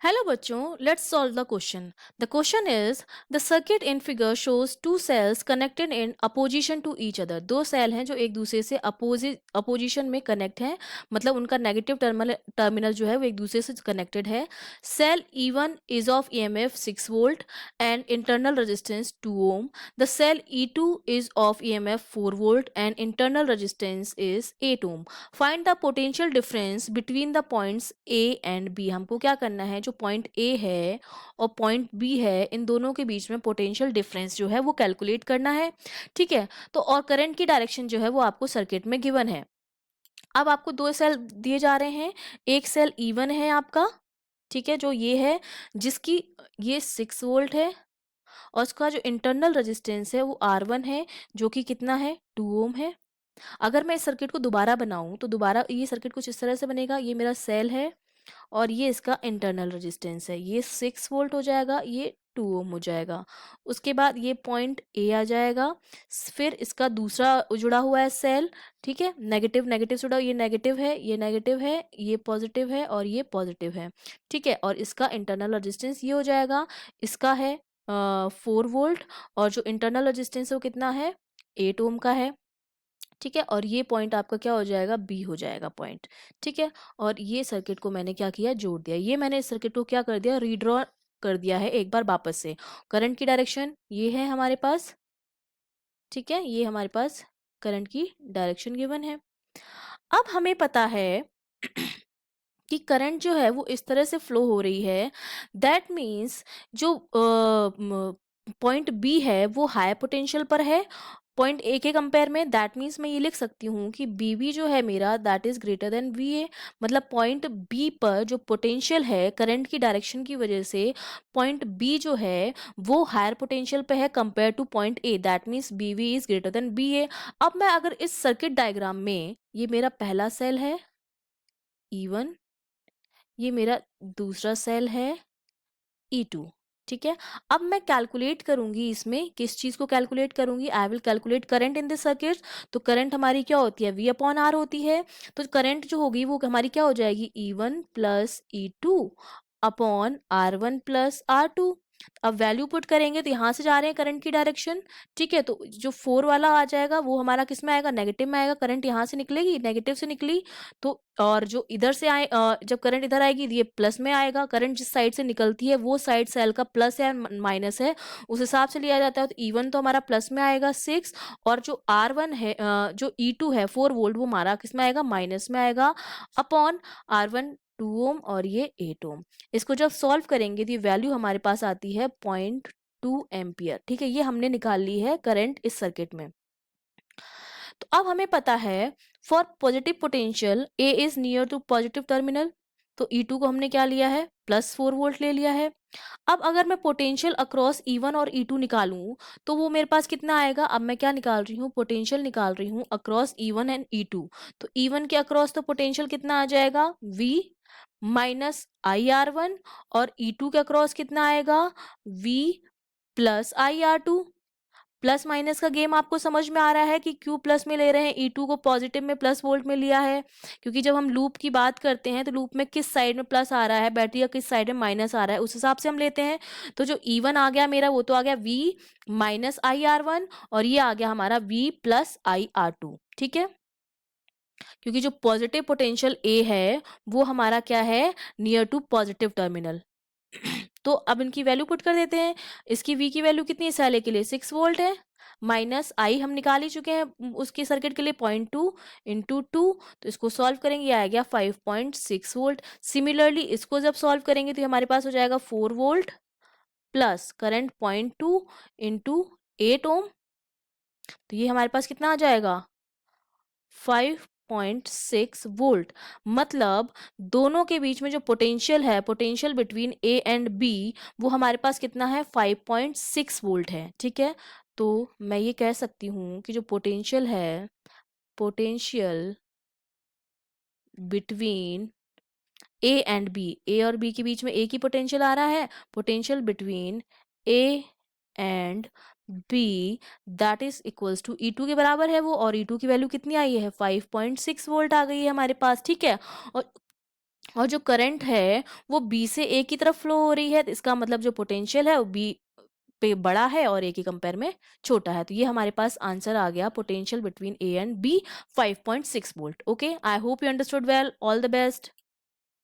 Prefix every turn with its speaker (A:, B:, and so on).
A: Hello बच्चों, let's solve the question. The question is the circuit in figure shows two cells connected in opposition to each other. दो cell हैं जो एक दूसरे से opposition में कनेक्ट हैं, मतलब उनका नेगेटिव टर्मिनल जो है वो एक दूसरे से कनेक्टेड है. Cell E1 is of EMF 6 volt and internal resistance 2 ohm. The cell E2 is of EMF 4 volt and internal resistance is 8 ohm. Find the potential difference between the points A and B. हमको क्या करना है, जो point A है और point B है, इन दोनों के बीच में पोटेंशियल डिफरेंस जो है वो कैलकुलेट करना है. ठीक है, तो और करंट की डायरेक्शन जो है वो आपको सर्किट में गिवन है. अब आपको दो सेल दिए जा रहे हैं. एक सेल E1 है आपका, ठीक है, जो ये है, जिसकी ये 6 वोल्ट है और उसका जो इंटरनल रेजिस्टेंस है वो R1 है, जो कि कितना है, 2 ओम है. अगर मैं इस सर्किट को दोबारा बनाऊं तो दोबारा ये सर्किट कुछ इस तरह से बनेगा. ये मेरा सेल है और ये इसका इंटरनल रेजिस्टेंस है. ये 6 वोल्ट हो जाएगा, ये 2 ओम हो जाएगा. उसके बाद ये पॉइंट ए आ जाएगा. फिर इसका दूसरा जुड़ा हुआ है सेल, ठीक है, नेगेटिव नेगेटिव जुड़ा, ये नेगेटिव है, ये नेगेटिव है, ये पॉजिटिव है और ये पॉजिटिव है. ठीक है, और इसका इंटरनल रेजिस्टेंस ये हो जाएगा. इसका है 4 वोल्ट और जो इंटरनल रेजिस्टेंस है वो कितना है, 8 ओम का है. ठीक है, और ये पॉइंट आपका क्या हो जाएगा, बी हो जाएगा पॉइंट. ठीक है, और ये सर्किट को मैंने क्या किया, जोड़ दिया. ये मैंने इस सर्किट को क्या कर दिया, रीड्रॉ कर दिया है एक बार वापस से. करंट की डायरेक्शन ये है हमारे पास. ठीक है, ये हमारे पास करंट की डायरेक्शन गिवन है. अब हमें पता है कि करंट जो है वो इस तरह से फ्लो हो रही है. दैट मीन्स जो पॉइंट बी है वो हाई पोटेंशियल पर है पॉइंट ए के कंपेयर में. दैट मीन्स मैं ये लिख सकती हूँ कि बी बी जो है मेरा that is greater then V A. मतलब पॉइंट बी पर जो पोटेंशियल है करंट की डायरेक्शन की वजह से, पॉइंट बी जो है वो हायर पोटेंशियल पे है compare to point A. That means B V is greater than B A. अब मैं अगर इस सर्किट डायग्राम में, ये मेरा पहला सेल है E1, ये मेरा दूसरा सेल है E2. ठीक है, अब मैं कैलकुलेट करूंगी, इसमें किस चीज को कैलकुलेट करूंगी, I will calculate current in this circuit. तो करंट हमारी क्या होती है, V अपॉन R होती है. तो करंट जो होगी वो हमारी क्या हो जाएगी, E1 plus E2 upon R1 plus R2. अब वैल्यू पुट करेंगे तो यहाँ से जा रहे हैं करंट की डायरेक्शन. ठीक है, तो जो 4 वाला आ जाएगा वो हमारा किस में आएगा, नेगेटिव में आएगा. करंट यहाँ से निकलेगी, नेगेटिव से निकली, तो और जो इधर से आए जब करंट इधर आएगी ये प्लस में आएगा. करंट जिस साइड से निकलती है वो साइड सेल का प्लस है माइनस है, उस हिसाब से लिया जाता है. तो E1 तो हमारा प्लस में आएगा 6, और जो R1 है जो E2 है 4 वोल्ट वो हमारा किस में आएगा, माइनस में आएगा, अपॉन R1 2 ओम और ये 8 ओम. इसको जब सॉल्व करेंगे तो ये वैल्यू हमारे पास आती है 0.2 एम्पियर. ठीक है, ये हमने निकाल ली है करंट इस सर्किट में. तो अब हमें पता है for positive potential A is near to positive terminal. तो E2 को हमने क्या लिया है, +4 वोल्ट ले लिया है. अब अगर मैं पोटेंशियल अक्रॉस E1 और E2 निकालूं तो वो मेरे पास कितना आएगा. अब मैं क्या निकाल रही हूँ, पोटेंशियल निकाल रही हूँ अक्रॉस E1 एंड E2. तो E1 के अक्रॉस तो पोटेंशियल कितना आ जाएगा, V माइनस IR1, और E2 के अक्रॉस कितना आएगा, V plus IR2. Plus minus का गेम आपको समझ में आ रहा है कि क्यों प्लस में ले रहे हैं, E2 को पॉजिटिव में प्लस वोल्ट में लिया है. क्योंकि जब हम लूप की बात करते हैं तो लूप में किस साइड में प्लस आ रहा है बैटरी, या किस साइड में माइनस आ रहा है, उस हिसाब से हम लेते हैं. तो जो E1 आ गया मेरा वो तो आ गया V माइनस IR1, और ये आ गया हमारा V प्लस IR2. ठीक है, क्योंकि जो पॉजिटिव पोटेंशियल A है वो हमारा क्या है, नियर टू पॉजिटिव टर्मिनल. तो अब इनकी वैल्यू पुट कर देते हैं. इसकी V की वैल्यू कितनी है, सेल के लिए 6 वोल्ट है, माइनस I हम निकाल ही चुके हैं उसके सर्किट के लिए 0.2 इंटू 2. तो इसको सॉल्व करेंगे, ये आ गया 5.6 वोल्ट. सिमिलरली इसको जब सॉल्व करेंगे तो हमारे पास हो जाएगा 4 वोल्ट प्लस करंट 0.2 इंटू 8 ओम. तो ये हमारे पास कितना आ जाएगा, 5.6 वोल्ट. मतलब दोनों के बीच में जो पोटेंशियल है, potential between A and B, वो हमारे पास कितना है, 5.6 वोल्ट है. ठीक है, तो मैं ये कह सकती हूँ कि जो पोटेंशियल है, potential between A and B, A और बी के बीच में ए की पोटेंशियल आ रहा है, potential between A and B that is equals to E2 के बराबर है वो, और E2 की वैल्यू कितनी आई है, 5.6 वोल्ट आ गई है हमारे पास. ठीक है, और और जो करंट है वो बी से ए की तरफ फ्लो हो रही है, तो इसका मतलब जो पोटेंशियल है वो बी पे बड़ा है और ए के कंपेयर में छोटा है। तो ये हमारे पास आंसर आ गया, potential between A and B 5.6 volt. Okay, I hope you understood well. All the best.